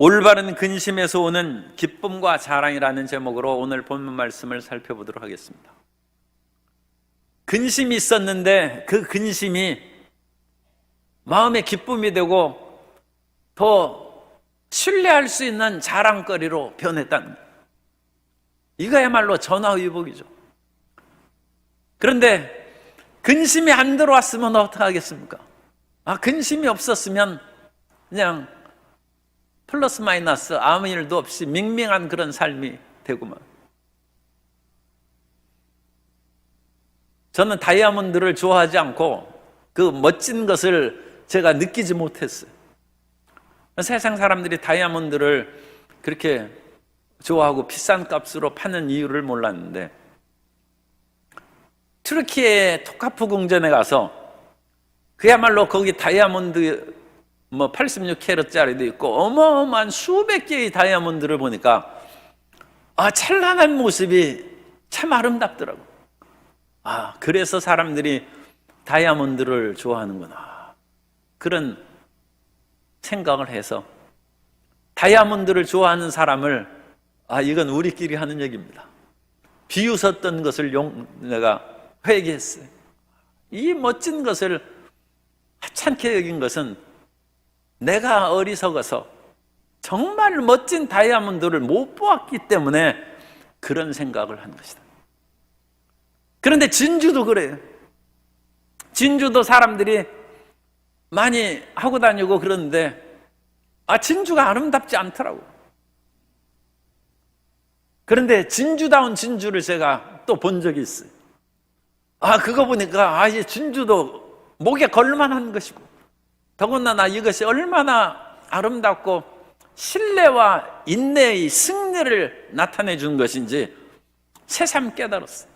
올바른 근심에서 오는 기쁨과 자랑이라는 제목으로 오늘 본문 말씀을 살펴보도록 하겠습니다. 근심이 있었는데 그 근심이 마음의 기쁨이 되고 더 신뢰할 수 있는 자랑거리로 변했다는 거예요. 이거야말로 전화위복이죠. 그런데 근심이 안 들어왔으면 어떻게 하겠습니까? 근심이 없었으면 그냥 플러스 마이너스 아무 일도 없이 밍밍한 그런 삶이 되구만. 저는 다이아몬드를 좋아하지 않고 그 멋진 것을 제가 느끼지 못했어요. 세상 사람들이 다이아몬드를 그렇게 좋아하고 비싼 값으로 파는 이유를 몰랐는데, 튀르키예 토카프 궁전에 가서 그야말로 거기 다이아몬드 86캐럿짜리도 있고 어마어마한 수백 개의 다이아몬드를 보니까 찬란한 모습이 참 아름답더라고. 그래서 사람들이 다이아몬드를 좋아하는구나, 그런 생각을 해서 다이아몬드를 좋아하는 사람을 이건 우리끼리 하는 얘기입니다. 비웃었던 것을 내가 회개했어요. 이 멋진 것을 하찮게 여긴 것은 내가 어리석어서 정말 멋진 다이아몬드를 못 보았기 때문에 그런 생각을 한 것이다. 그런데 진주도 그래요. 진주도 사람들이 많이 하고 다니고 그러는데 진주가 아름답지 않더라고. 그런데 진주다운 진주를 제가 또 본 적이 있어요. 그거 보니까 이 진주도 목에 걸만한 것이고, 더군다나 이것이 얼마나 아름답고 신뢰와 인내의 승리를 나타내 준 것인지 새삼 깨달았어요.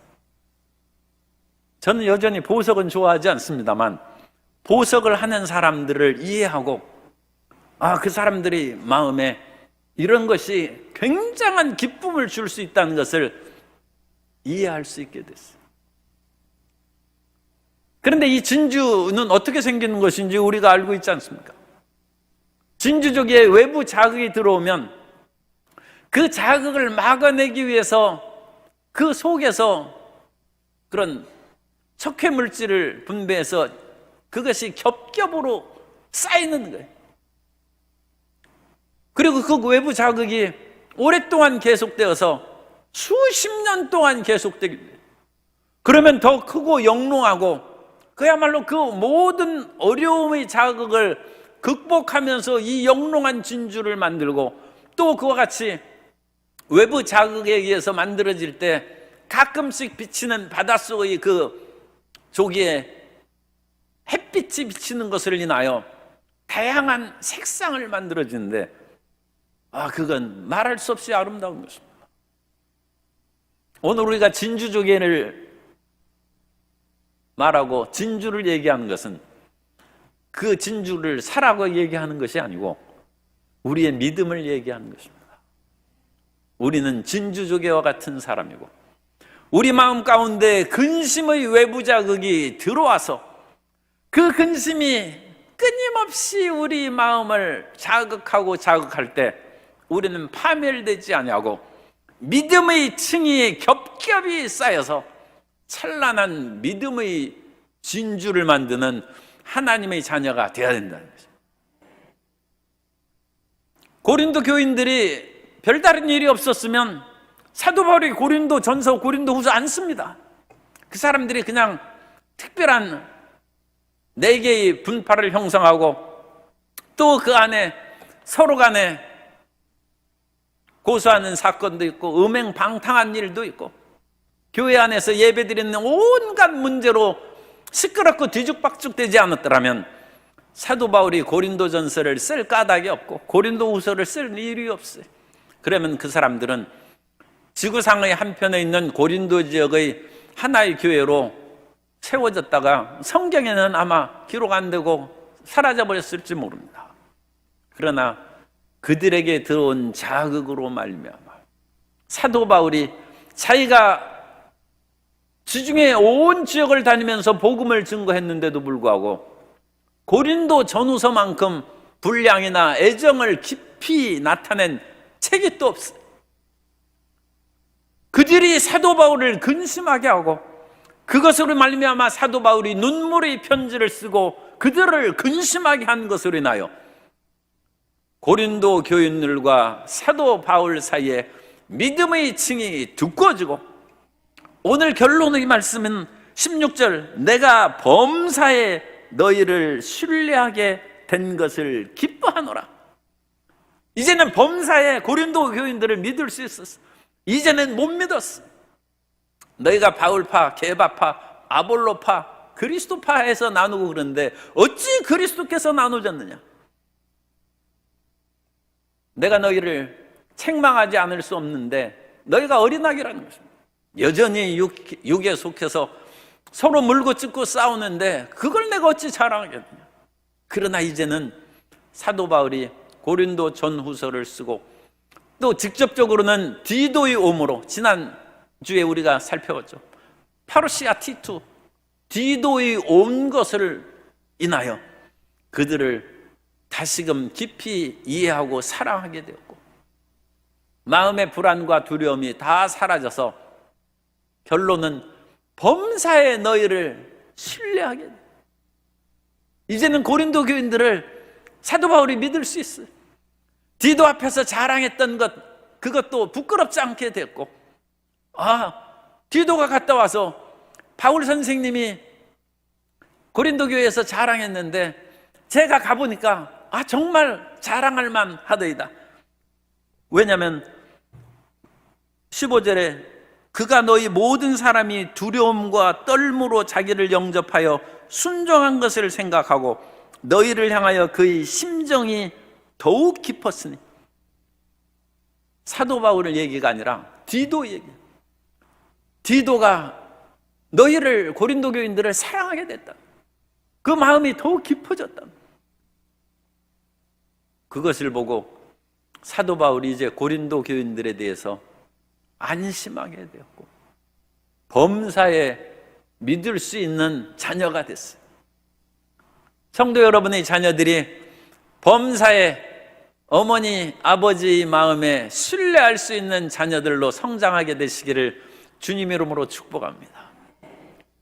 저는 여전히 보석은 좋아하지 않습니다만 보석을 하는 사람들을 이해하고 그 사람들이 마음에 이런 것이 굉장한 기쁨을 줄 수 있다는 것을 이해할 수 있게 됐어요. 그런데 이 진주는 어떻게 생기는 것인지 우리가 알고 있지 않습니까? 진주족에 외부 자극이 들어오면 그 자극을 막아내기 위해서 그 속에서 그런 석회물질을 분배해서 그것이 겹겹으로 쌓이는 거예요. 그리고 그 외부 자극이 오랫동안 계속되어서 수십 년 동안 계속되게 돼요. 그러면 더 크고 영롱하고 그야말로 그 모든 어려움의 자극을 극복하면서 이 영롱한 진주를 만들고, 또 그와 같이 외부 자극에 의해서 만들어질 때 가끔씩 비치는 바닷속의 그 조기에 햇빛이 비치는 것을 인하여 다양한 색상을 만들어지는데 그건 말할 수 없이 아름다운 것입니다. 오늘 우리가 진주조개를 말하고 진주를 얘기하는 것은 그 진주를 사라고 얘기하는 것이 아니고 우리의 믿음을 얘기하는 것입니다. 우리는 진주조개와 같은 사람이고, 우리 마음 가운데 근심의 외부 자극이 들어와서 그 근심이 끊임없이 우리 마음을 자극할 때 우리는 파멸되지 아니하고 믿음의 층이 겹겹이 쌓여서 찬란한 믿음의 진주를 만드는 하나님의 자녀가 되어야 된다는 것입니다. 고린도 교인들이 별다른 일이 없었으면 사도 바울이 고린도 전서, 고린도 후서 안 씁니다. 그 사람들이 그냥 특별한 4개의 분파를 형성하고 또 그 안에 서로 간에 고소하는 사건도 있고 음행방탕한 일도 있고 교회 안에서 예배드리는 온갖 문제로 시끄럽고 뒤죽박죽되지 않았더라면 사도 바울이 고린도전서를 쓸 까닭이 없고 고린도후서를 쓸 일이 없어요. 그러면 그 사람들은 지구상의 한편에 있는 고린도 지역의 하나의 교회로 세워졌다가 성경에는 아마 기록 안 되고 사라져버렸을지 모릅니다. 그러나 그들에게 들어온 자극으로 말미암아 사도 바울이 자기가 지중해 온 지역을 다니면서 복음을 증거했는데도 불구하고 고린도 전후서만큼 분량이나 애정을 깊이 깊이 나타낸 책이 또 없어요. 그들이 사도 바울을 근심하게 하고 그것으로 말미암아 사도 바울이 눈물의 편지를 쓰고 그들을 근심하게 한 것으로 인하여 고린도 교인들과 사도 바울 사이에 믿음의 층이 두꺼워지고, 오늘 결론의 말씀은 16절, 내가 범사에 너희를 신뢰하게 된 것을 기뻐하노라. 이제는 범사에 고린도 교인들을 믿을 수 있었어. 이제는 못 믿었어. 너희가 바울파, 게바파, 아볼로파, 그리스도파에서 나누고 그러는데 어찌 그리스도께서 나누셨느냐? 내가 너희를 책망하지 않을 수 없는데 너희가 어린아기라는 것입니다. 여전히 육에 속해서 서로 물고 찢고 싸우는데 그걸 내가 어찌 자랑하겠느냐? 그러나 이제는 사도 바울이 고린도 전후서를 쓰고 또 직접적으로는 디도의 오므로, 지난주에 우리가 살펴봤죠. 파루시아 티투, 디도의 온 것을 인하여 그들을 다시금 깊이 이해하고 사랑하게 되었고, 마음의 불안과 두려움이 다 사라져서 결론은 범사에 너희를 신뢰하게 돼. 이제는 고린도 교인들을 사도 바울이 믿을 수 있어요. 디도 앞에서 자랑했던 것, 그것도 부끄럽지 않게 됐고, 디도가 갔다 와서 바울 선생님이 고린도 교회에서 자랑했는데 제가 가보니까 정말 자랑할 만하더이다. 왜냐하면 15절에 그가 너희 모든 사람이 두려움과 떨므로 자기를 영접하여 순종한 것을 생각하고 너희를 향하여 그의 심정이 더욱 깊었으니, 사도 바울의 얘기가 아니라 디도 얘기. 디도가 너희를, 고린도 교인들을 사랑하게 됐다. 그 마음이 더욱 깊어졌다. 그것을 보고 사도 바울이 이제 고린도 교인들에 대해서 안심하게 되었고 범사에 믿을 수 있는 자녀가 됐어요. 성도 여러분의 자녀들이 범사에 어머니, 아버지의 마음에 신뢰할 수 있는 자녀들로 성장하게 되시기를 주님의 이름으로 축복합니다.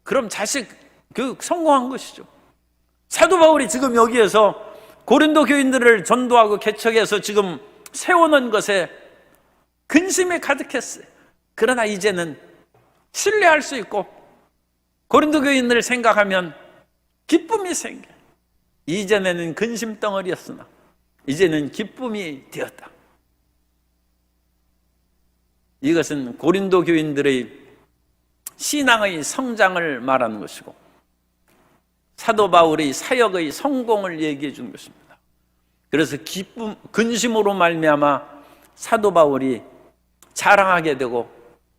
그럼 자식 성공한 것이죠. 사도 바울이 지금 여기에서 고린도 교인들을 전도하고 개척해서 지금 세우는 것에 근심이 가득했어요. 그러나 이제는 신뢰할 수 있고 고린도 교인들을 생각하면 기쁨이 생겨요. 이전에는 근심 덩어리였으나 이제는 기쁨이 되었다. 이것은 고린도 교인들의 신앙의 성장을 말하는 것이고 사도 바울의 사역의 성공을 얘기해 주는 것입니다. 그래서 근심으로 말미암아 사도 바울이 자랑하게 되고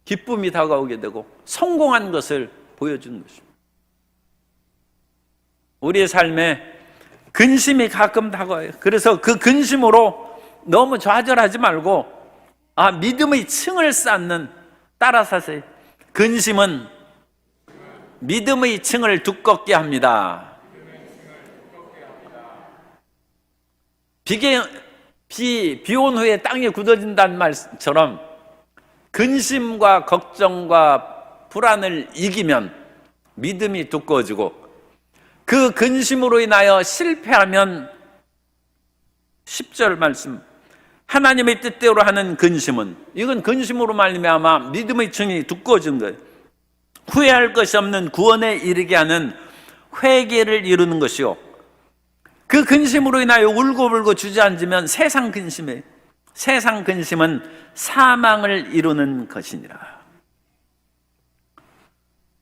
기쁨이 다가오게 되고 성공한 것을 보여주는 것입니다. 우리의 삶에 근심이 가끔 다가와요. 그래서 그 근심으로 너무 좌절하지 말고 믿음의 층을 쌓는, 따라 사세요. 근심은 믿음의 층을 두껍게 합니다. 비 온 후에 땅이 굳어진다는 말처럼 근심과 걱정과 불안을 이기면 믿음이 두꺼워지고 그 근심으로 인하여 실패하면 10절 말씀, 하나님의 뜻대로 하는 근심은, 이건 근심으로 말미암아 믿음의 층이 두꺼워진 거예요. 후회할 것이 없는 구원에 이르게 하는 회개를 이루는 것이요, 그 근심으로 인하여 울고불고 주저앉으면 세상 근심이에요. 세상 근심은 사망을 이루는 것이니라.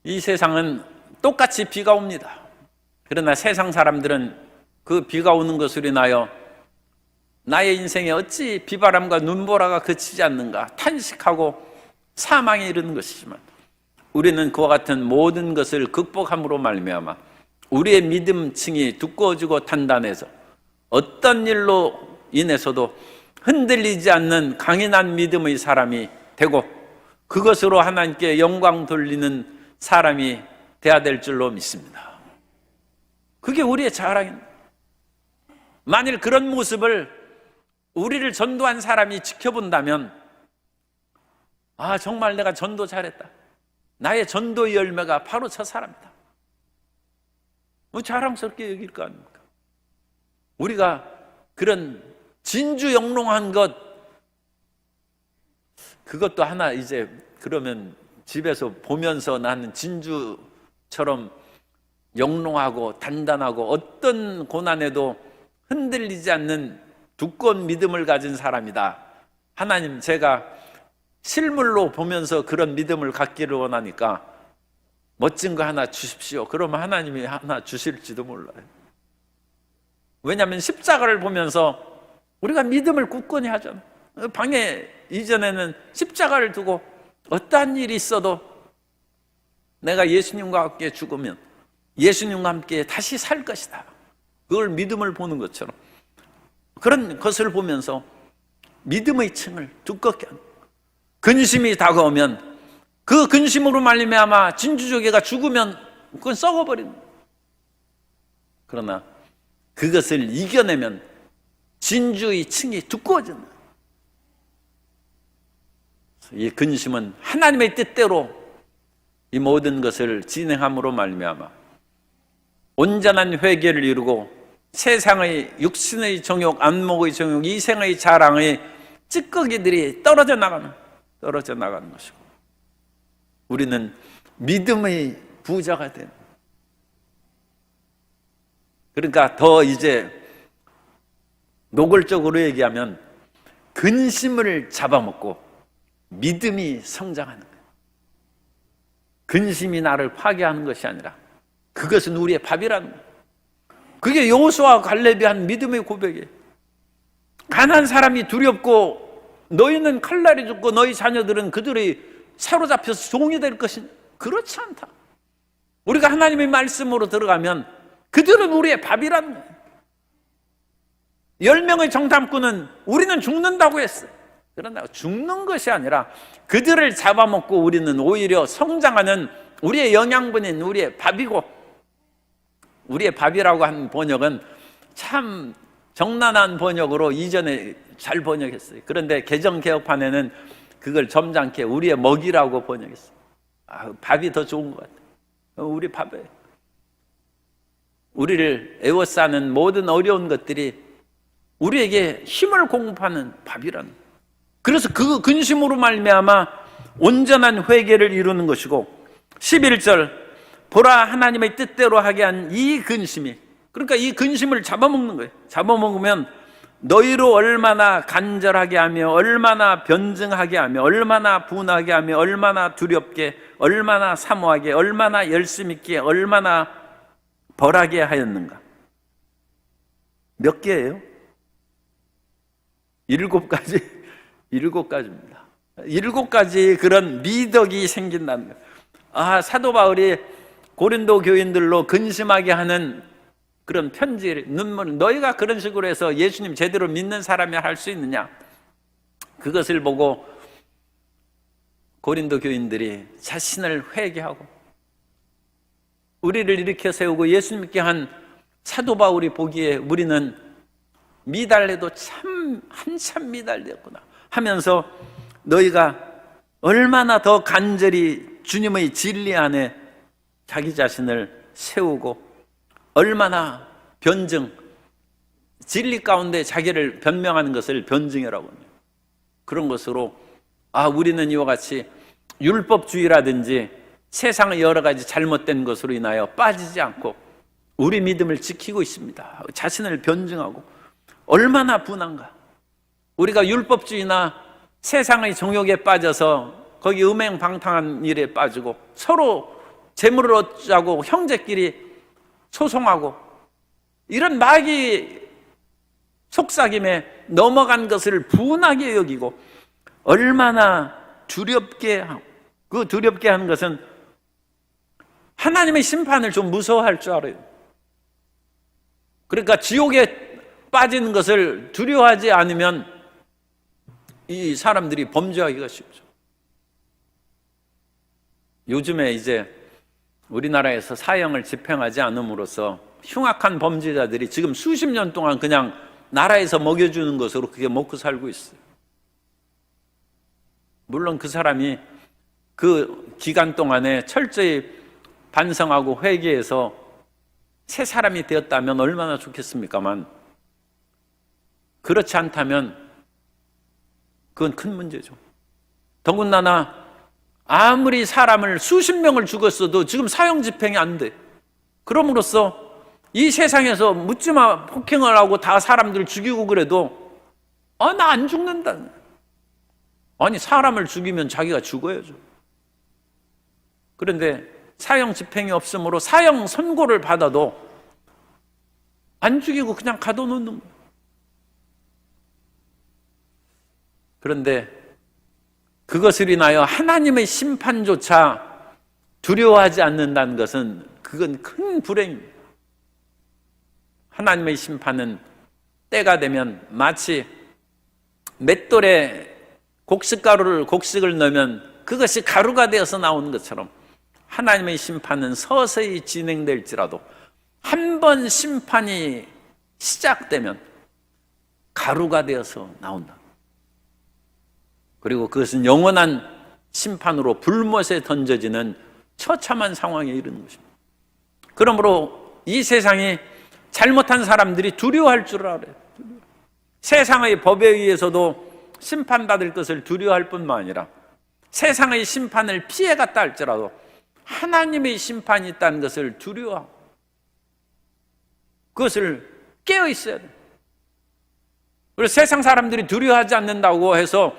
이 세상은 똑같이 비가 옵니다. 그러나 세상 사람들은 그 비가 오는 것으로 인하여 나의 인생에 어찌 비바람과 눈보라가 그치지 않는가 탄식하고 사망에 이르는 것이지만, 우리는 그와 같은 모든 것을 극복함으로 말미암아 우리의 믿음층이 두꺼워지고 단단해서 어떤 일로 인해서도 흔들리지 않는 강인한 믿음의 사람이 되고 그것으로 하나님께 영광 돌리는 사람이 되어야 될 줄로 믿습니다. 그게 우리의 자랑입니다. 만일 그런 모습을 우리를 전도한 사람이 지켜본다면 정말 내가 전도 잘했다. 나의 전도의 열매가 바로 저 사람이다. 자랑스럽게 여길 거 아닙니까? 우리가 그런 진주영롱한 그것도 하나 이제 그러면 집에서 보면서 나는 진주처럼 영롱하고 단단하고 어떤 고난에도 흔들리지 않는 두꺼운 믿음을 가진 사람이다. 하나님, 제가 실물로 보면서 그런 믿음을 갖기를 원하니까 멋진 거 하나 주십시오. 그러면 하나님이 하나 주실지도 몰라요. 왜냐하면 십자가를 보면서 우리가 믿음을 굳건히 하잖아요. 방에 이전에는 십자가를 두고 어떠한 일이 있어도 내가 예수님과 함께 죽으면 예수님과 함께 다시 살 것이다. 그걸 믿음을 보는 것처럼 그런 것을 보면서 믿음의 층을 두껍게 하는 거예요. 근심이 다가오면 그 근심으로 말미암아 진주조개가 죽으면 그건 썩어버리는 거예요. 그러나 그것을 이겨내면 진주의 층이 두꺼워지는 거예요. 이 근심은 하나님의 뜻대로 이 모든 것을 진행함으로 말미암아 온전한 회개를 이루고 세상의 육신의 정욕, 안목의 정욕, 이생의 자랑의 찌꺼기들이 떨어져 나가는 것이고 우리는 믿음의 부자가 되는. 그러니까 더 이제 노골적으로 얘기하면 근심을 잡아먹고 믿음이 성장하는 거예요. 근심이 나를 파괴하는 것이 아니라 그것은 우리의 밥이라는 거예요. 그게 여호수아와 갈렙이 한 믿음의 고백이에요. 가난한 사람이 두렵고 너희는 칼날이 죽고 너희 자녀들은 그들이 사로잡혀서 종이 될 것이냐? 그렇지 않다. 우리가 하나님의 말씀으로 들어가면 그들은 우리의 밥이라는 거예요. 10명의 정탐꾼은 우리는 죽는다고 했어요. 그러나 죽는 것이 아니라 그들을 잡아먹고 우리는 오히려 성장하는 우리의 영양분인 우리의 밥이고, 우리의 밥이라고 한 번역은 참 정난한 번역으로 이전에 잘 번역했어요. 그런데 개정개혁판에는 그걸 점잖게 우리의 먹이라고 번역했어요. 밥이 더 좋은 것 같아요. 우리 밥에 우리를 애워싸는 모든 어려운 것들이 우리에게 힘을 공급하는 밥이라는 거예요. 그래서 그 근심으로 말미암아 온전한 회개를 이루는 것이고, 11절 보라 하나님의 뜻대로 하게 한 이 근심이, 그러니까 이 근심을 잡아먹는 거예요. 잡아먹으면 너희로 얼마나 간절하게 하며 얼마나 변증하게 하며 얼마나 분하게 하며 얼마나 두렵게 얼마나 사모하게 얼마나 열심 있게 얼마나 벌하게 하였는가. 몇 개예요? 7가지입니다. 7가지 그런 미덕이 생긴다는 거예요. 사도 바울이 고린도 교인들로 근심하게 하는 그런 편지, 눈물, 너희가 그런 식으로 해서 예수님 제대로 믿는 사람이 할 수 있느냐? 그것을 보고 고린도 교인들이 자신을 회개하고 우리를 일으켜 세우고 예수님 믿게 한 사도 바울이 보기에 우리는 미달래도 한참 미달되었구나 하면서 너희가 얼마나 더 간절히 주님의 진리 안에 자기 자신을 세우고 얼마나 변증, 진리 가운데 자기를 변명하는 것을 변증이라고 합니다. 그런 것으로 우리는 이와 같이 율법주의라든지 세상의 여러 가지 잘못된 것으로 인하여 빠지지 않고 우리 믿음을 지키고 있습니다. 자신을 변증하고 얼마나 분한가. 우리가 율법주의나 세상의 정욕에 빠져서 거기 음행방탕한 일에 빠지고 서로 재물을 얻자고 형제끼리 소송하고 이런 마귀 속삭임에 넘어간 것을 분하게 여기고 얼마나 두렵게 하고, 그 두렵게 하는 것은 하나님의 심판을 좀 무서워할 줄 알아요. 그러니까 지옥에 빠지는 것을 두려워하지 않으면 이 사람들이 범죄하기가 쉽죠. 요즘에 이제 우리나라에서 사형을 집행하지 않음으로써 흉악한 범죄자들이 지금 수십 년 동안 그냥 나라에서 먹여주는 것으로 그게 먹고 살고 있어요. 물론 그 사람이 그 기간 동안에 철저히 반성하고 회개해서 새 사람이 되었다면 얼마나 좋겠습니까만, 그렇지 않다면 그건 큰 문제죠. 더군다나 아무리 사람을 수십 명을 죽였어도 지금 사형 집행이 안 돼. 그럼으로써 이 세상에서 묻지마 폭행을 하고 다 사람들 죽이고 그래도 나 안 죽는다. 아니, 사람을 죽이면 자기가 죽어야죠. 그런데 사형 집행이 없으므로 사형 선고를 받아도 안 죽이고 그냥 가둬놓는 거예요. 그런데 그것을 인하여 하나님의 심판조차 두려워하지 않는다는 것은 그건 큰 불행입니다. 하나님의 심판은 때가 되면 마치 맷돌에 곡식을 넣으면 그것이 가루가 되어서 나오는 것처럼 하나님의 심판은 서서히 진행될지라도 한 번 심판이 시작되면 가루가 되어서 나온다. 그리고 그것은 영원한 심판으로 불못에 던져지는 처참한 상황에 이르는 것입니다. 그러므로 이 세상이 잘못한 사람들이 두려워할 줄 알아요. 세상의 법에 의해서도 심판받을 것을 두려워할 뿐만 아니라 세상의 심판을 피해갔다 할지라도 하나님의 심판이 있다는 것을 두려워하고 그것을 깨어 있어야 돼요. 그래서 세상 사람들이 두려워하지 않는다고 해서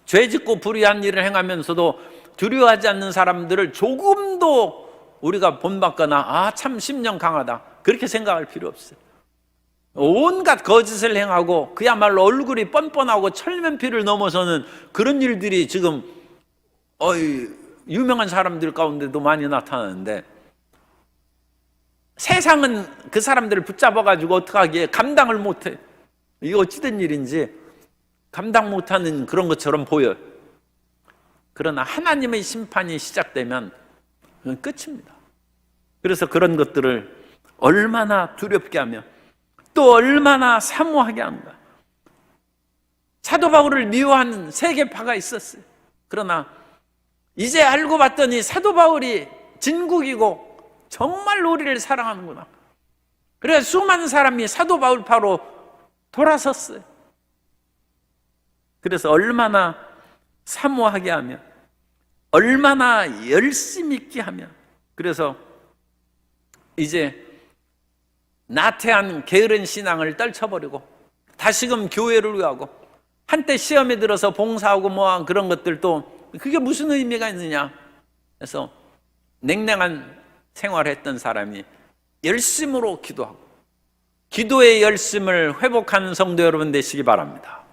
죄짓고 불의한 일을 행하면서도 두려워하지 않는 사람들을 조금도 우리가 본받거나 참 심령 강하다 그렇게 생각할 필요 없어요. 온갖 거짓을 행하고 그야말로 얼굴이 뻔뻔하고 철면피를 넘어서는 그런 일들이 지금 유명한 사람들 가운데도 많이 나타나는데, 세상은 그 사람들을 붙잡아가지고 어떻게 하기에 감당을 못해. 이게 어찌된 일인지 감당 못하는 그런 것처럼 보여요. 그러나 하나님의 심판이 시작되면 그건 끝입니다. 그래서 그런 것들을 얼마나 두렵게 하며 또 얼마나 사모하게 하는가. 사도 바울을 미워하는 세계파가 있었어요. 그러나 이제 알고 봤더니 사도 바울이 진국이고 정말 우리를 사랑하는구나. 그래서 수많은 사람이 사도 바울파로 돌아섰어요. 그래서 얼마나 사모하게 하며 얼마나 열심 있게 하며, 그래서 이제 나태한 게으른 신앙을 떨쳐버리고 다시금 교회를 위하고, 한때 시험에 들어서 봉사하고 뭐한 그런 것들도 그게 무슨 의미가 있느냐 해서 냉랭한 생활을 했던 사람이 열심으로 기도하고, 기도의 열심을 회복하는 성도 여러분 되시기 바랍니다.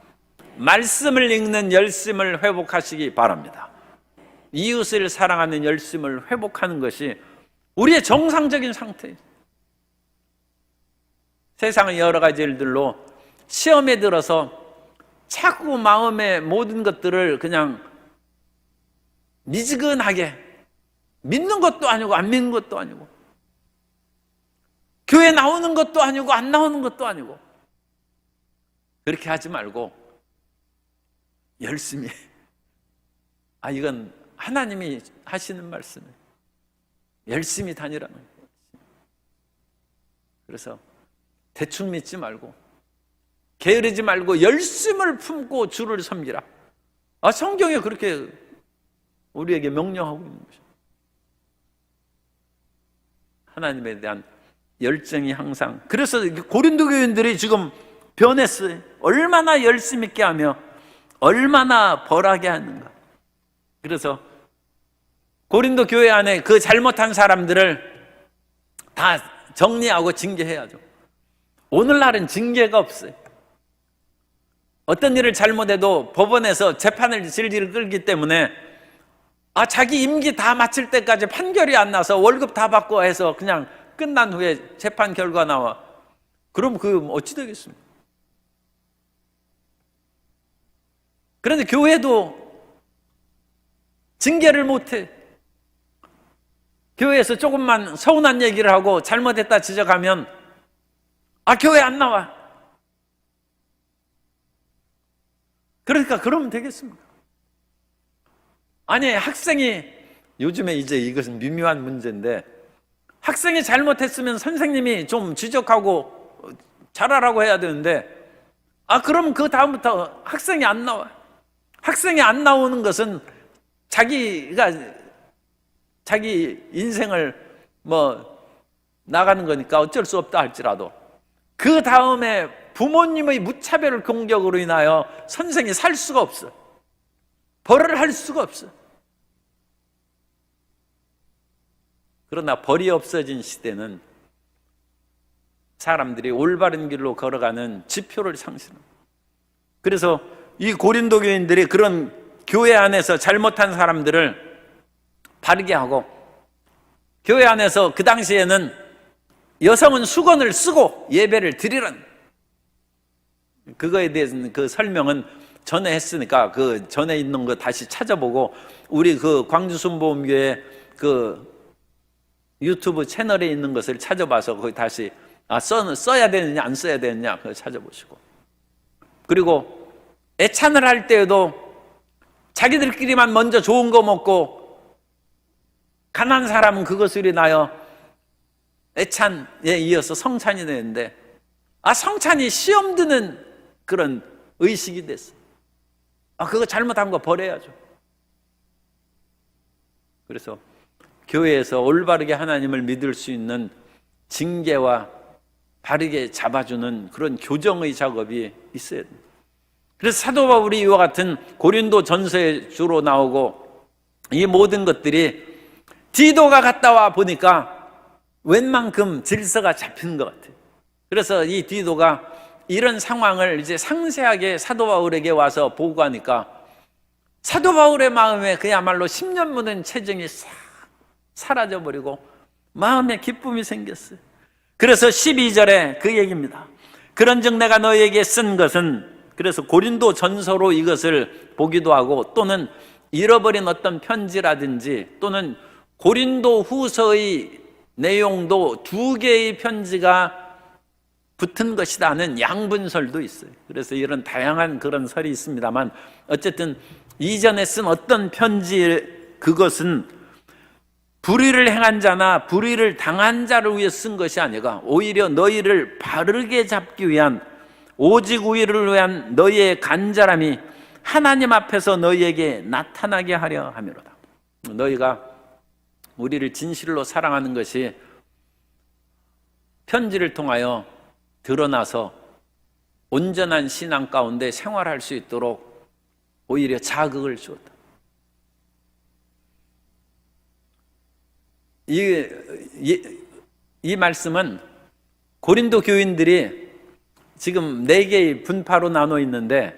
말씀을 읽는 열심을 회복하시기 바랍니다. 이웃을 사랑하는 열심을 회복하는 것이 우리의 정상적인 상태예요. 세상의 여러 가지 일들로 시험에 들어서 자꾸 마음의 모든 것들을 그냥 미지근하게, 믿는 것도 아니고 안 믿는 것도 아니고, 교회 나오는 것도 아니고 안 나오는 것도 아니고, 그렇게 하지 말고 열심히, 이건 하나님이 하시는 말씀이에요. 열심히 다니라는 거예요. 그래서 대충 믿지 말고 게으르지 말고 열심을 품고 주를 섬기라. 성경에 그렇게 우리에게 명령하고 있는 것입니다. 하나님에 대한 열정이 항상, 그래서 고린도 교인들이 지금 변했어요. 얼마나 열심 있게 하며 얼마나 벌하게 하는가. 그래서 고린도 교회 안에 그 잘못한 사람들을 다 정리하고 징계해야죠. 오늘날은 징계가 없어요. 어떤 일을 잘못해도 법원에서 재판을 질질 끌기 때문에 자기 임기 다 마칠 때까지 판결이 안 나서 월급 다 받고 해서 그냥 끝난 후에 재판 결과 나와. 그럼 그 어찌 되겠습니까? 그런데 교회도 징계를 못해. 교회에서 조금만 서운한 얘기를 하고 잘못했다 지적하면 교회 안 나와. 그러니까 그러면 되겠습니까? 아니, 학생이, 요즘에 이제 이것은 미묘한 문제인데, 학생이 잘못했으면 선생님이 좀 지적하고 잘하라고 해야 되는데, 그럼 그 다음부터 학생이 안 나와. 학생이 안 나오는 것은 자기가 자기 인생을 나가는 거니까 어쩔 수 없다 할지라도, 그 다음에 부모님의 무차별 공격으로 인하여 선생이 살 수가 없어. 벌을 할 수가 없어. 그러나 벌이 없어진 시대는 사람들이 올바른 길로 걸어가는 지표를 상실합니다. 그래서 이 고린도 교인들이 그런 교회 안에서 잘못한 사람들을 바르게 하고, 교회 안에서 그 당시에는 여성은 수건을 쓰고 예배를 드리라는, 그거에 대해서는 그 설명은 전에 했으니까 그 전에 있는 거 다시 찾아보고, 우리 그 광주순복음교회 그 유튜브 채널에 있는 것을 찾아봐서 거기 다시 써야 되느냐 안 써야 되느냐 그걸 찾아보시고, 그리고 애찬을 할 때에도 자기들끼리만 먼저 좋은 거 먹고 가난한 사람은 그것으로 인하여 애찬에 이어서 성찬이 되는데, 성찬이 시험 드는 그런 의식이 됐어. 그거 잘못한 거 버려야죠. 그래서 교회에서 올바르게 하나님을 믿을 수 있는 징계와 바르게 잡아주는 그런 교정의 작업이 있어야 됩니다. 그래서 사도 바울이 이와 같은 고린도 전서에 주로 나오고, 이 모든 것들이 디도가 갔다 와 보니까 웬만큼 질서가 잡히는 것 같아요. 그래서 이 디도가 이런 상황을 이제 상세하게 사도 바울에게 와서 보고하니까 사도 바울의 마음에 그야말로 10년 묻은 체증이 싹 사라져버리고 마음에 기쁨이 생겼어요. 그래서 12절에 그 얘기입니다. 그런즉 내가 너희에게 쓴 것은, 그래서 고린도 전서로 이것을 보기도 하고, 또는 잃어버린 어떤 편지라든지, 또는 고린도 후서의 내용도 2개의 편지가 붙은 것이라는 양분설도 있어요. 그래서 이런 다양한 그런 설이 있습니다만, 어쨌든 이전에 쓴 어떤 편지, 그것은 불의를 행한 자나 불의를 당한 자를 위해 쓴 것이 아니라 오히려 너희를 바르게 잡기 위한, 오직 우리를 위한 너희의 간절함이 하나님 앞에서 너희에게 나타나게 하려 함이로다. 너희가 우리를 진실로 사랑하는 것이 편지를 통하여 드러나서 온전한 신앙 가운데 생활할 수 있도록 오히려 자극을 주었다. 이 말씀은 고린도 교인들이 지금 4개의 분파로 나눠 있는데,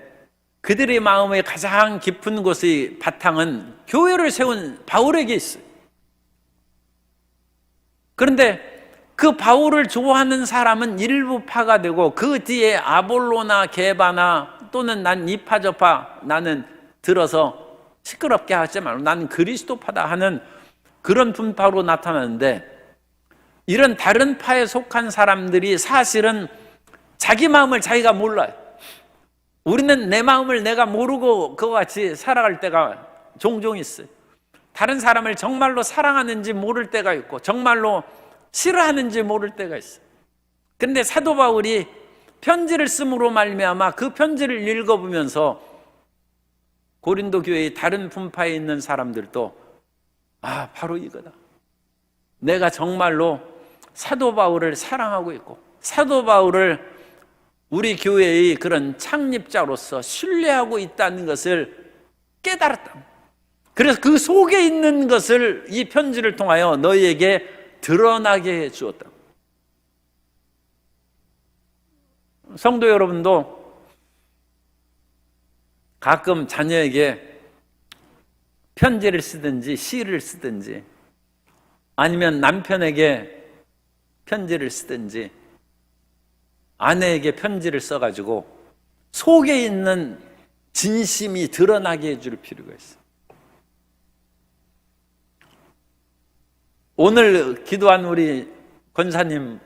그들의 마음의 가장 깊은 곳의 바탕은 교회를 세운 바울에게 있어요. 그런데 그 바울을 좋아하는 사람은 일부 파가 되고, 그 뒤에 아볼로나 게바나, 또는 난 이 파 저 파, 나는 들어서 시끄럽게 하지 말고 나는 그리스도파다 하는 그런 분파로 나타나는데, 이런 다른 파에 속한 사람들이 사실은 자기 마음을 자기가 몰라요. 우리는 내 마음을 내가 모르고 그와 같이 살아갈 때가 종종 있어요. 다른 사람을 정말로 사랑하는지 모를 때가 있고 정말로 싫어하는지 모를 때가 있어요. 그런데 사도 바울이 편지를 쓰므로 말미암아 그 편지를 읽어보면서 고린도 교회의 다른 분파에 있는 사람들도 바로 이거다. 내가 정말로 사도 바울을 사랑하고 있고 사도 바울을 우리 교회의 그런 창립자로서 신뢰하고 있다는 것을 깨달았다. 그래서 그 속에 있는 것을 이 편지를 통하여 너희에게 드러나게 해 주었다. 성도 여러분도 가끔 자녀에게 편지를 쓰든지 시를 쓰든지 아니면 남편에게 편지를 쓰든지 아내에게 편지를 써가지고 속에 있는 진심이 드러나게 해줄 필요가 있어요. 오늘 기도한 우리 권사님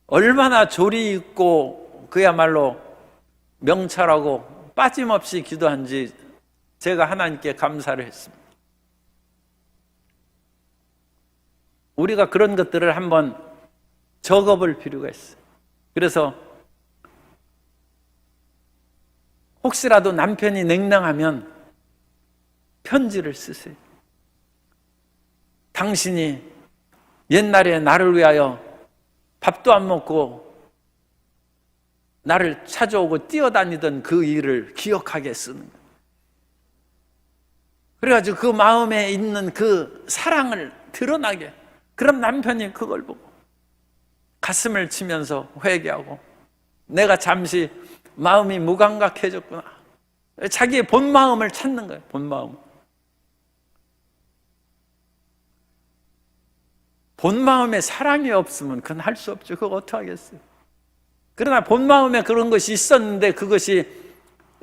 얼마나 조리 있고 그야말로 명철하고 빠짐없이 기도한 지 제가 하나님께 감사를 했습니다. 우리가 그런 것들을 한번 적어볼 필요가 있어요. 그래서 혹시라도 남편이 냉랭하면 편지를 쓰세요. 당신이 옛날에 나를 위하여 밥도 안 먹고 나를 찾아오고 뛰어다니던 그 일을 기억하게 쓰는 거예요. 그래가지고 그 마음에 있는 그 사랑을 드러나게. 그럼 남편이 그걸 보고 가슴을 치면서 회개하고 내가 잠시 마음이 무감각해졌구나. 자기의 본 마음을 찾는 거예요. 본 마음. 본 마음에 사랑이 없으면 그건 할 수 없죠. 그거 어떻게 하겠어요? 그러나 본 마음에 그런 것이 있었는데 그것이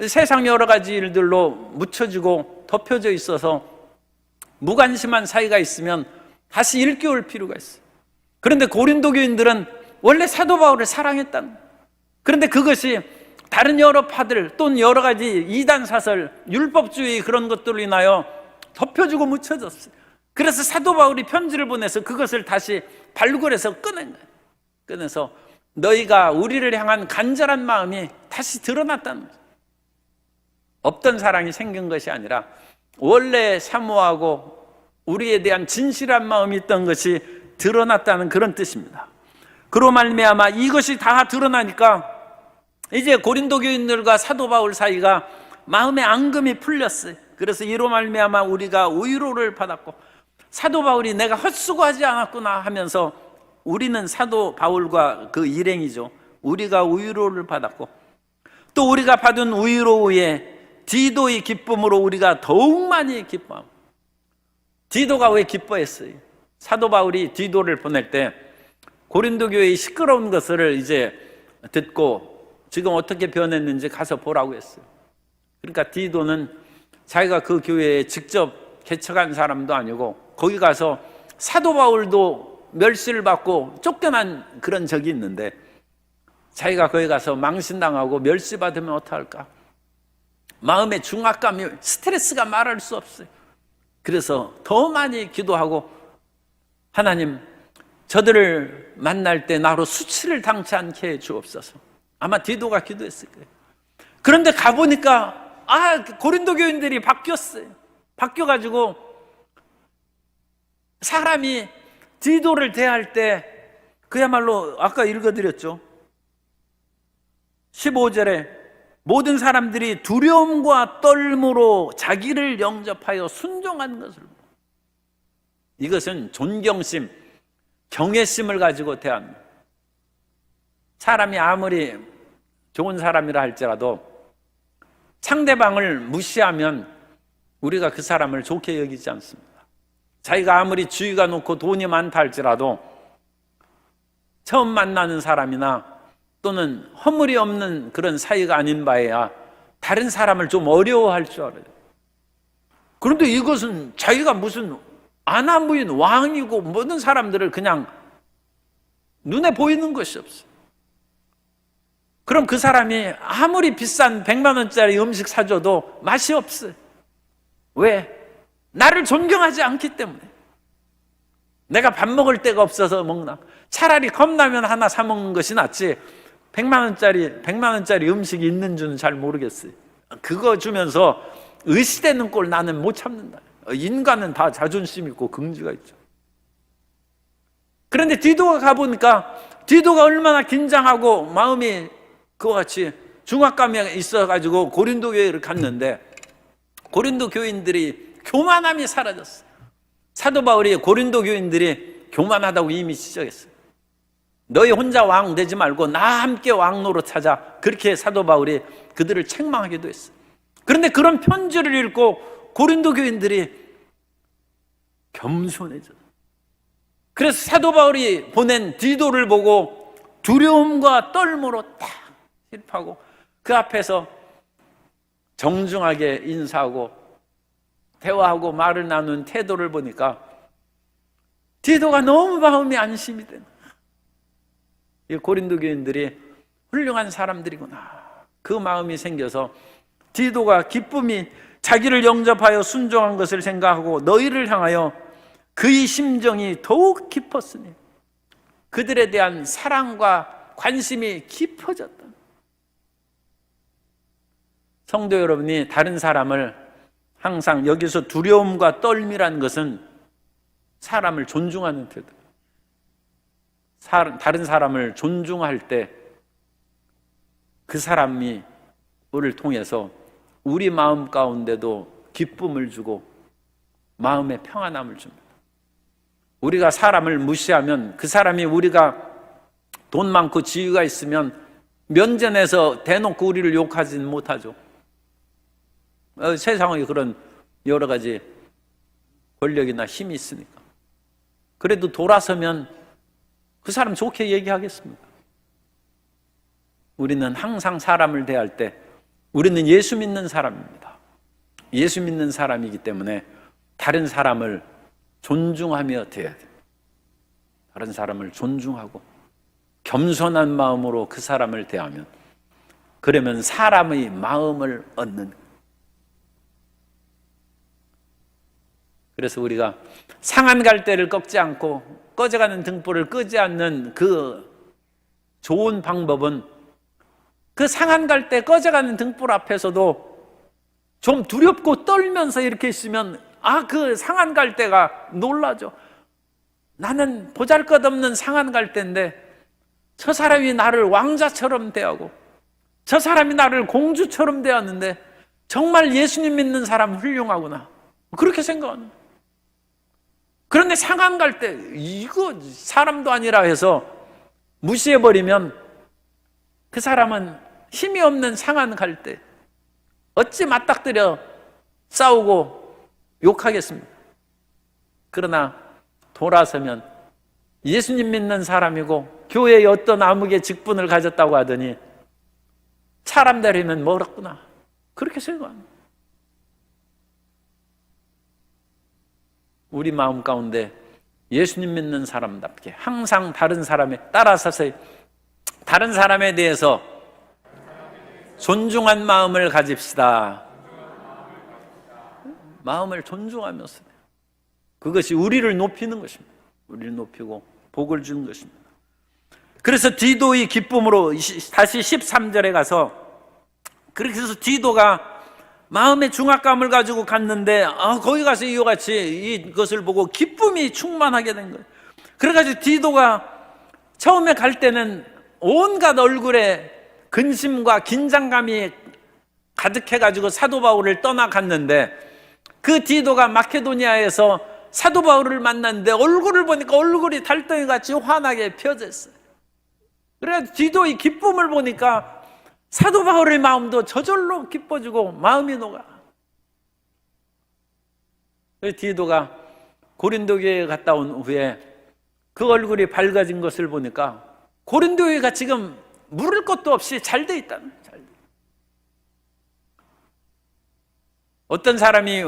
세상 여러 가지 일들로 묻혀지고 덮여져 있어서 무관심한 사이가 있으면 다시 일깨울 필요가 있어요. 그런데 고린도 교인들은 원래 사도 바울을 사랑했다는 거예요. 그런데 그것이 다른 여러 파들 또는 여러 가지 이단 사설, 율법주의 그런 것들로 인하여 덮여지고 묻혀졌어요. 그래서 사도 바울이 편지를 보내서 그것을 다시 발굴해서 꺼낸 거예요. 꺼내서 너희가 우리를 향한 간절한 마음이 다시 드러났다는 거예요. 없던 사랑이 생긴 것이 아니라 원래 사모하고 우리에 대한 진실한 마음이 있던 것이 드러났다는 그런 뜻입니다. 그로 말미암아 이것이 다 드러나니까 이제 고린도 교인들과 사도 바울 사이가 마음의 앙금이 풀렸어요. 그래서 이로 말미암아 우리가 위로를 받았고 사도 바울이 내가 헛수고하지 않았구나 하면서 우리는 사도 바울과 그 일행이죠. 우리가 위로를 받았고 또 우리가 받은 위로 후에 디도의 기쁨으로 우리가 더욱 많이 기뻐합니다. 디도가 왜 기뻐했어요? 사도 바울이 디도를 보낼 때 고린도 교회의 시끄러운 것을 이제 듣고 지금 어떻게 변했는지 가서 보라고 했어요. 그러니까 디도는 자기가 그 교회에 직접 개척한 사람도 아니고 거기 가서 사도 바울도 멸시를 받고 쫓겨난 그런 적이 있는데 자기가 거기 가서 망신당하고 멸시받으면 어떡할까? 마음의 중압감이 스트레스가 말할 수 없어요. 그래서 더 많이 기도하고 하나님 저들을 만날 때 나로 수치를 당치 않게 해 주옵소서. 아마 디도가 기도했을 거예요. 그런데 가보니까 고린도 교인들이 바뀌었어요. 바뀌어가지고 사람이 디도를 대할 때 그야말로 아까 읽어드렸죠. 15절에 모든 사람들이 두려움과 떨므로 자기를 영접하여 순종한 것을 이것은 존경심, 경외심을 가지고 대합니다. 사람이 아무리 좋은 사람이라 할지라도 상대방을 무시하면 우리가 그 사람을 좋게 여기지 않습니다. 자기가 아무리 지위가 높고 돈이 많다 할지라도 처음 만나는 사람이나 또는 허물이 없는 그런 사이가 아닌 바에야 다른 사람을 좀 어려워할 줄 알아요. 그런데 이것은 자기가 무슨 아나무인 왕이고 모든 사람들을 그냥 눈에 보이는 것이 없어요. 그럼 그 사람이 아무리 비싼 100만 원짜리 음식 사줘도 맛이 없어요. 왜? 나를 존경하지 않기 때문에. 내가 밥 먹을 데가 없어서 먹나? 차라리 컵라면 하나 사 먹는 것이 낫지 100만 원짜리 음식이 있는 줄은 잘 모르겠어요. 그거 주면서 의시되는 꼴 나는 못 참는다. 인간은 다 자존심 있고 긍지가 있죠. 그런데 디도가 가보니까 디도가 얼마나 긴장하고 마음이 그와 같이 중압감이 있어가지고 고린도 교회를 갔는데 고린도 교인들이 교만함이 사라졌어요. 사도 바울이 고린도 교인들이 교만하다고 이미 지적했어요. 너희 혼자 왕 되지 말고 나 함께 왕 노릇하자. 그렇게 사도 바울이 그들을 책망하기도 했어요. 그런데 그런 편지를 읽고 고린도 교인들이 겸손해졌어요. 그래서 사도 바울이 보낸 디도를 보고 두려움과 떨므로 딱 실패하고 그 앞에서 정중하게 인사하고 대화하고 말을 나눈 태도를 보니까 디도가 너무 마음이 안심이 되는 이 고린도 교인들이 훌륭한 사람들이구나 그 마음이 생겨서 디도가 기쁨이 자기를 영접하여 순종한 것을 생각하고 너희를 향하여 그의 심정이 더욱 깊었으니 그들에 대한 사랑과 관심이 깊어졌다. 성도 여러분이 다른 사람을 항상 여기서 두려움과 떨미라는 것은 사람을 존중하는 태도. 다른 사람을 존중할 때 그 사람이 우리를 통해서 우리 마음 가운데도 기쁨을 주고 마음의 평안함을 줍니다. 우리가 사람을 무시하면 그 사람이 우리가 돈 많고 지위가 있으면 면전에서 대놓고 우리를 욕하지는 못하죠. 세상에 그런 여러 가지 권력이나 힘이 있으니까. 그래도 돌아서면 그 사람 좋게 얘기하겠습니다. 우리는 항상 사람을 대할 때 우리는 예수 믿는 사람입니다. 예수 믿는 사람이기 때문에 다른 사람을 존중하며 대해야 돼요. 다른 사람을 존중하고 겸손한 마음으로 그 사람을 대하면, 그러면 사람의 마음을 얻는. 그래서 우리가 상한 갈대를 꺾지 않고 꺼져가는 등불을 끄지 않는 그 좋은 방법은 그 상한 갈대 꺼져가는 등불 앞에서도 좀 두렵고 떨면서 이렇게 있으면 그 상한 갈대가 놀라죠. 나는 보잘것없는 상한 갈대인데 저 사람이 나를 왕자처럼 대하고 저 사람이 나를 공주처럼 대하는데 정말 예수님 믿는 사람 훌륭하구나, 그렇게 생각하는 거예요. 그런데 상한 갈대, 이거 사람도 아니라 해서 무시해버리면 그 사람은 힘이 없는 상한 갈대, 어찌 맞닥뜨려 싸우고 욕하겠습니까? 그러나 돌아서면 예수님 믿는 사람이고 교회에 어떤 암흑의 직분을 가졌다고 하더니 사람 대리는 멀었구나, 그렇게 생각합니다. 우리 마음 가운데 예수님 믿는 사람답게 항상 다른 사람에 따라서서 다른 사람에 대해서 존중한 마음을 가집시다. 마음을 존중하면서 그것이 우리를 높이는 것입니다. 우리를 높이고 복을 주는 것입니다. 그래서 디도의 기쁨으로 다시 13절에 가서, 그렇게 해서 디도가 마음의 중압감을 가지고 갔는데 거기 가서 이와 같이 이것을 보고 기쁨이 충만하게 된 거예요. 그래가지고 디도가 처음에 갈 때는 온갖 얼굴에 근심과 긴장감이 가득해가지고 사도 바울을 떠나갔는데, 그 디도가 마케도니아에서 사도 바울을 만났는데 얼굴을 보니까 얼굴이 달덩이같이 환하게 펴졌어요. 그래서 디도의 기쁨을 보니까 사도 바울의 마음도 저절로 기뻐지고 마음이 녹아. 디도가 고린도 교회에 갔다 온 후에 그 얼굴이 밝아진 것을 보니까 고린도 교회가 지금 물을 것도 없이 잘 돼 있다는 거예요. 어떤 사람이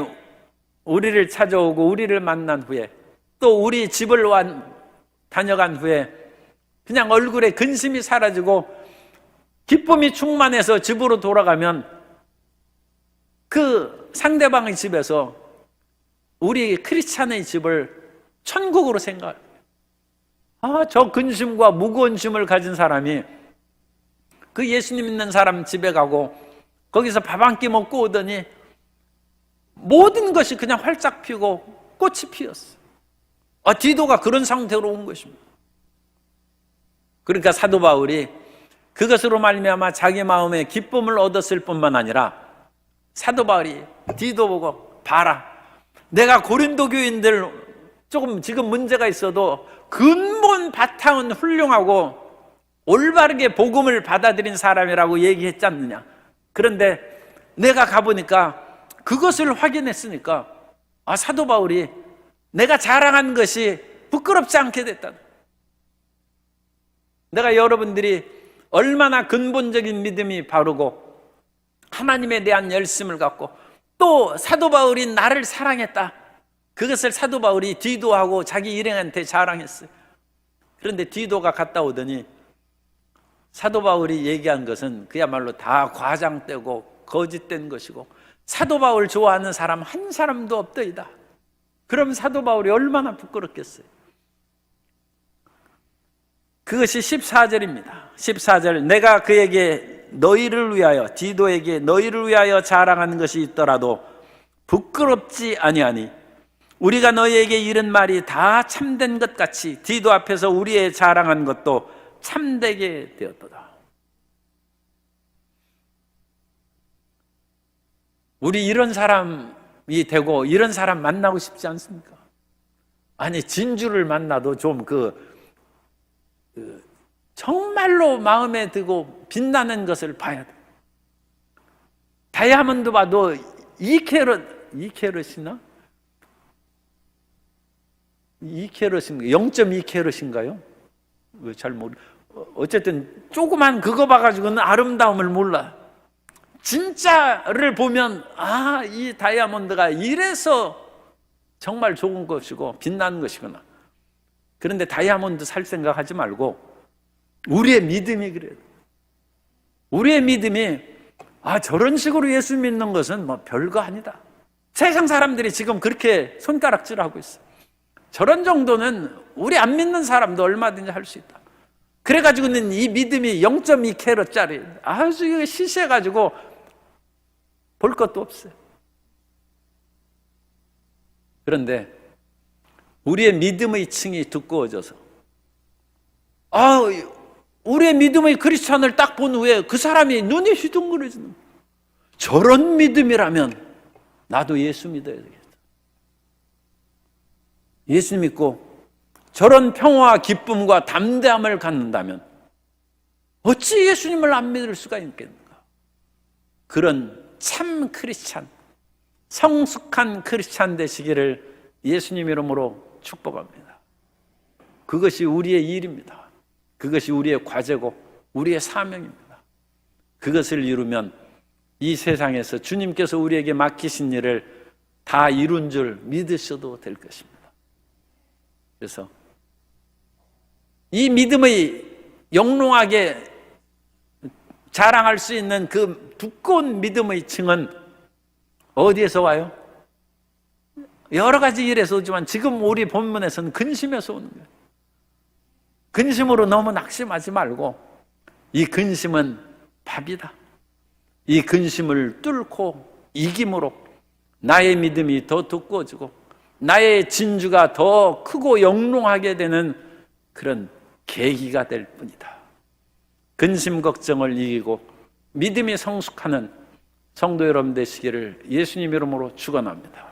우리를 찾아오고 우리를 만난 후에 또 우리 집을 다녀간 후에 그냥 얼굴에 근심이 사라지고 기쁨이 충만해서 집으로 돌아가면 그 상대방의 집에서 우리 크리스찬의 집을 천국으로 생각해요. 저 근심과 무거운 짐을 가진 사람이 그 예수님 믿는 사람 집에 가고 거기서 밥 한 끼 먹고 오더니 모든 것이 그냥 활짝 피고 꽃이 피었어. 디도가 그런 상태로 온 것입니다. 그러니까 사도 바울이 그것으로 말미암아 자기 마음에 기쁨을 얻었을 뿐만 아니라 사도 바울이 디도 보고, 봐라, 내가 고린도 교인들 조금 지금 문제가 있어도 근본 바탕은 훌륭하고 올바르게 복음을 받아들인 사람이라고 얘기했지 않느냐. 그런데 내가 가보니까 그것을 확인했으니까 사도 바울이 내가 자랑한 것이 부끄럽지 않게 됐다. 내가 여러분들이 얼마나 근본적인 믿음이 바르고 하나님에 대한 열심을 갖고 또 사도 바울이 나를 사랑했다, 그것을 사도 바울이 디도하고 자기 일행한테 자랑했어요. 그런데 디도가 갔다 오더니 사도 바울이 얘기한 것은 그야말로 다 과장되고 거짓된 것이고 사도 바울 좋아하는 사람 한 사람도 없더이다. 그럼 사도 바울이 얼마나 부끄럽겠어요. 그것이 14절입니다. 14절, 내가 그에게 너희를 위하여, 디도에게 너희를 위하여 자랑하는 것이 있더라도 부끄럽지 아니하니 우리가 너희에게 이른 말이 다 참된 것 같이 디도 앞에서 우리의 자랑한 것도 참되게 되었도다. 우리 이런 사람이 되고 이런 사람 만나고 싶지 않습니까? 아니, 진주를 만나도 좀 정말로 마음에 들고 빛나는 것을 봐야 돼. 다이아몬드 봐도 2캐럿이나? 0.2캐럿인가요? 잘 모르. 어쨌든 조그만 그거 봐가지고는 아름다움을 몰라. 진짜를 보면 이 다이아몬드가 이래서 정말 좋은 것이고 빛나는 것이구나. 그런데 다이아몬드 살 생각하지 말고 우리의 믿음이 그래요. 우리의 믿음이 저런 식으로 예수 믿는 것은 뭐 별거 아니다. 세상 사람들이 지금 그렇게 손가락질하고 있어. 저런 정도는 우리 안 믿는 사람도 얼마든지 할 수 있다. 그래가지고는 이 믿음이 0.2캐럿짜리 아주 시시해가지고 볼 것도 없어요. 그런데 우리의 믿음의 층이 두꺼워져서 우리의 믿음의 크리스찬을 딱 본 후에 그 사람이 눈이 휘둥그레지는 거예요. 저런 믿음이라면 나도 예수 믿어야 되겠다. 예수 믿고 저런 평화와 기쁨과 담대함을 갖는다면 어찌 예수님을 안 믿을 수가 있겠는가? 그런 참 크리스찬, 성숙한 크리스찬 되시기를 예수님 이름으로 축복합니다. 그것이 우리의 일입니다. 그것이 우리의 과제고 우리의 사명입니다. 그것을 이루면 이 세상에서 주님께서 우리에게 맡기신 일을 다 이룬 줄 믿으셔도 될 것입니다. 그래서 이 믿음의 영롱하게 자랑할 수 있는 그 두꺼운 믿음의 층은 어디에서 와요? 여러 가지 일에서 오지만 지금 우리 본문에서는 근심에서 오는 거예요. 근심으로 너무 낙심하지 말고 이 근심은 밥이다. 이 근심을 뚫고 이김으로 나의 믿음이 더 두꺼워지고 나의 진주가 더 크고 영롱하게 되는 그런 계기가 될 뿐이다. 근심 걱정을 이기고 믿음이 성숙하는 성도 여러분 되시기를 예수님 이름으로 축원합니다.